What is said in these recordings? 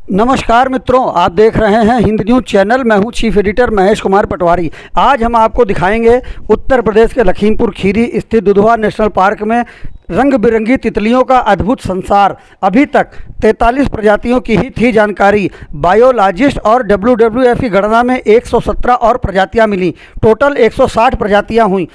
नमस्कार मित्रों, आप देख रहे हैं हिंद न्यूज़ चैनल। मैं हूं चीफ एडिटर महेश कुमार पटवारी। आज हम आपको दिखाएंगे उत्तर प्रदेश के लखीमपुर खीरी स्थित दुधवा नेशनल पार्क में रंग बिरंगी तितलियों का अद्भुत संसार। अभी तक 43 प्रजातियों की ही थी जानकारी। बायोलॉजिस्ट और WWF की गणना में 117 और प्रजातियां मिली। टोटल 160 प्रजातियां हुई।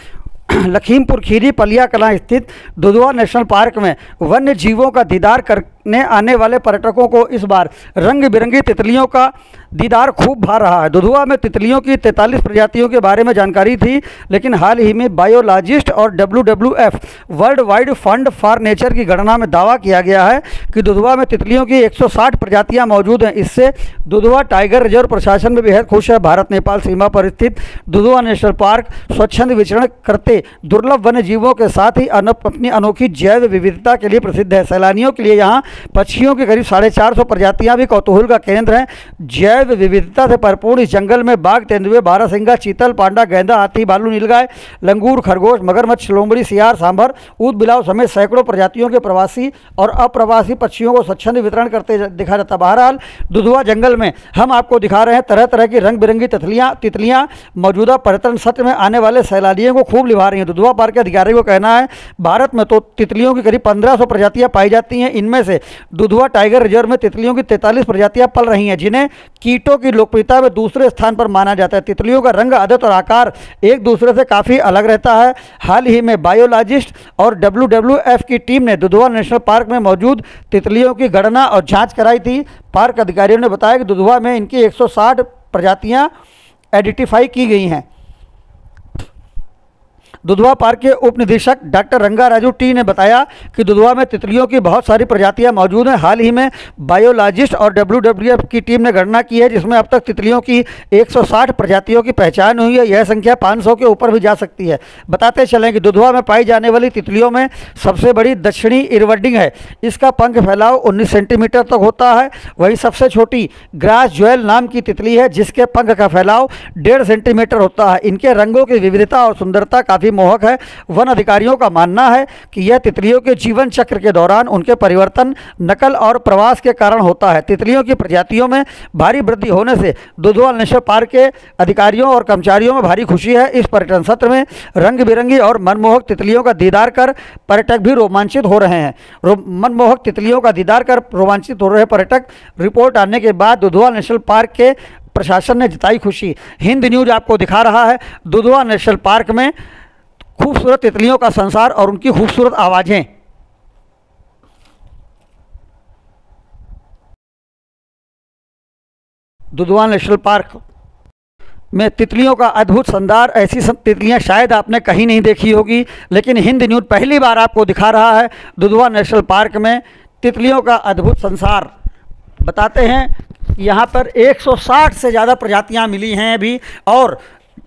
लखीमपुर खीरी पलिया कलां स्थित दुधवा नेशनल पार्क में वन्य जीवों का दीदार करने आने वाले पर्यटकों को इस बार रंग बिरंगी तितलियों का दीदार खूब भा रहा है। दुधवा में तितलियों की 43 प्रजातियों के बारे में जानकारी थी, लेकिन हाल ही में बायोलॉजिस्ट और WWF world wide fund for nature की गणना में दावा किया गया है कि दुधवा में तितलियों की 160 प्रजातियां मौजूद हैं। इससे दुधवा टाइगर रिजर्व प्रशासन में बेहद खुश है। भारत नेपाल सीमा पर स्थित दुधवा नेशनल पार्क स्वच्छंद विचरण करते दुर्लभ वन्य जीवों के साथ ही अपनी अनोखी जैव विविधता के लिए प्रसिद्ध है। सैलानियों के लिए यहाँ पक्षियों की करीब 450 प्रजातियां भी कौतूहल का केंद्र हैं। जैव विविधता से भरपूर इस जंगल में बाघ, तेंदुए, बारहसिंगा, चीतल, पांडा, गेंदा, हाथी, भालू, नीलगाय, लंगूर, खरगोश, मगरमच्छ, लोमड़ी, सियार, सांभर, ऊद बिलाव समेत सैकड़ों प्रजातियों के प्रवासी और अप्रवासी पक्षियों को स्वच्छंद वितरण करते दिखा जाता। बहरहाल दुधवा जंगल में हम आपको दिखा रहे हैं तरह तरह की रंग बिरंगी तितलियां मौजूदा पर्यटन सत्र में आने वाले सैलानियों को खूब लिभा रही हैं। दुधवा पार्क के अधिकारी को कहना है, भारत में तो तितलियों की करीब 1500 प्रजातियां पाई जाती हैं। इनमें से दुधवा टाइगर रिजर्व में तितलियों की 43 प्रजातियां पल रही हैं, जिन्हें कीटों की लोकप्रियता में दूसरे स्थान पर माना जाता है। तितलियों का रंग, आदत और आकार एक दूसरे से काफ़ी अलग रहता है। हाल ही में बायोलॉजिस्ट और WWF की टीम ने दुधवा नेशनल पार्क में मौजूद तितलियों की गणना और जांच कराई थी। पार्क अधिकारियों ने बताया कि दुधवा में इनकी 160 प्रजातियां आइडेंटिफाई की गई हैं। दुधवा पार्क के उप निदेशक डॉक्टर रंगा राजू टी ने बताया कि दुधवा में तितलियों की बहुत सारी प्रजातियां मौजूद हैं। हाल ही में बायोलॉजिस्ट और WWF की टीम ने गणना की है, जिसमें अब तक तितलियों की 160 प्रजातियों की पहचान हुई है। यह संख्या 500 के ऊपर भी जा सकती है। बताते चलें कि दुधवा में पाई जाने वाली तितलियों में सबसे बड़ी दक्षिणी इरवडिंग है। इसका पंख फैलाव 19 सेंटीमीटर तक होता है। वहीं सबसे छोटी ग्रास ज्वेल नाम की तितली है, जिसके पंख का फैलाव 1.5 सेंटीमीटर होता है। इनके रंगों की विविधता और सुंदरता काफ़ी मोहक है। वन अधिकारियों का मानना है कि यह तितलियों के जीवन चक्र के दौरान उनके परिवर्तन, नकल और प्रवास के कारण होता है। तितलियों की प्रजातियों में भारी वृद्धि होने से दुधवा नेशनल पार्क के अधिकारियों और कर्मचारियों में भारी खुशी है। इस पर्यटन सत्र में रंग बिरंगी और मनमोहक तितलियों का दीदार कर पर्यटक भी रोमांचित हो रहे हैं। मनमोहक तितलियों का दीदार कर रोमांचित हो रहे पर्यटक रिपोर्ट आने के बाद दुधवा नेशनल पार्क के प्रशासन ने जताई खुशी। हिंद न्यूज़ आपको दिखा रहा है दुधवा नेशनल पार्क में खूबसूरत तितलियों का संसार और उनकी खूबसूरत आवाज़ें। दुधवा नेशनल पार्क में तितलियों का अद्भुत संसार। ऐसी सब तितलियां शायद आपने कहीं नहीं देखी होगी, लेकिन हिंद न्यूज़ पहली बार आपको दिखा रहा है दुधवा नेशनल पार्क में तितलियों का अद्भुत संसार। बताते हैं यहाँ पर 160 से ज़्यादा प्रजातियाँ मिली हैं अभी, और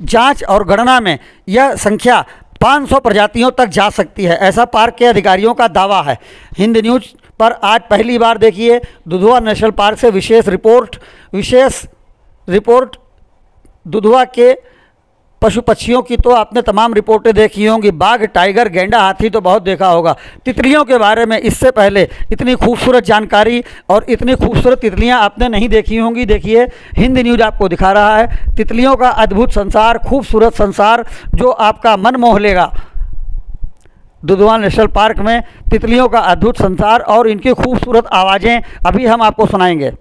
जांच और गणना में यह संख्या 500 प्रजातियों तक जा सकती है, ऐसा पार्क के अधिकारियों का दावा है। हिंद न्यूज़ पर आज पहली बार देखिए दुधवा नेशनल पार्क से विशेष रिपोर्ट दुधवा के पशु पक्षियों की तो आपने तमाम रिपोर्टें देखी होंगी। बाघ, टाइगर, गेंडा, हाथी तो बहुत देखा होगा। तितलियों के बारे में इससे पहले इतनी खूबसूरत जानकारी और इतनी खूबसूरत तितलियां आपने नहीं देखी होंगी। देखिए हिंद न्यूज़ आपको दिखा रहा है तितलियों का अद्भुत संसार, खूबसूरत संसार जो आपका मन मोह लेगा। दुधवा नेशनल पार्क में तितलियों का अद्भुत संसार और इनकी खूबसूरत आवाज़ें अभी हम आपको सुनाएंगे।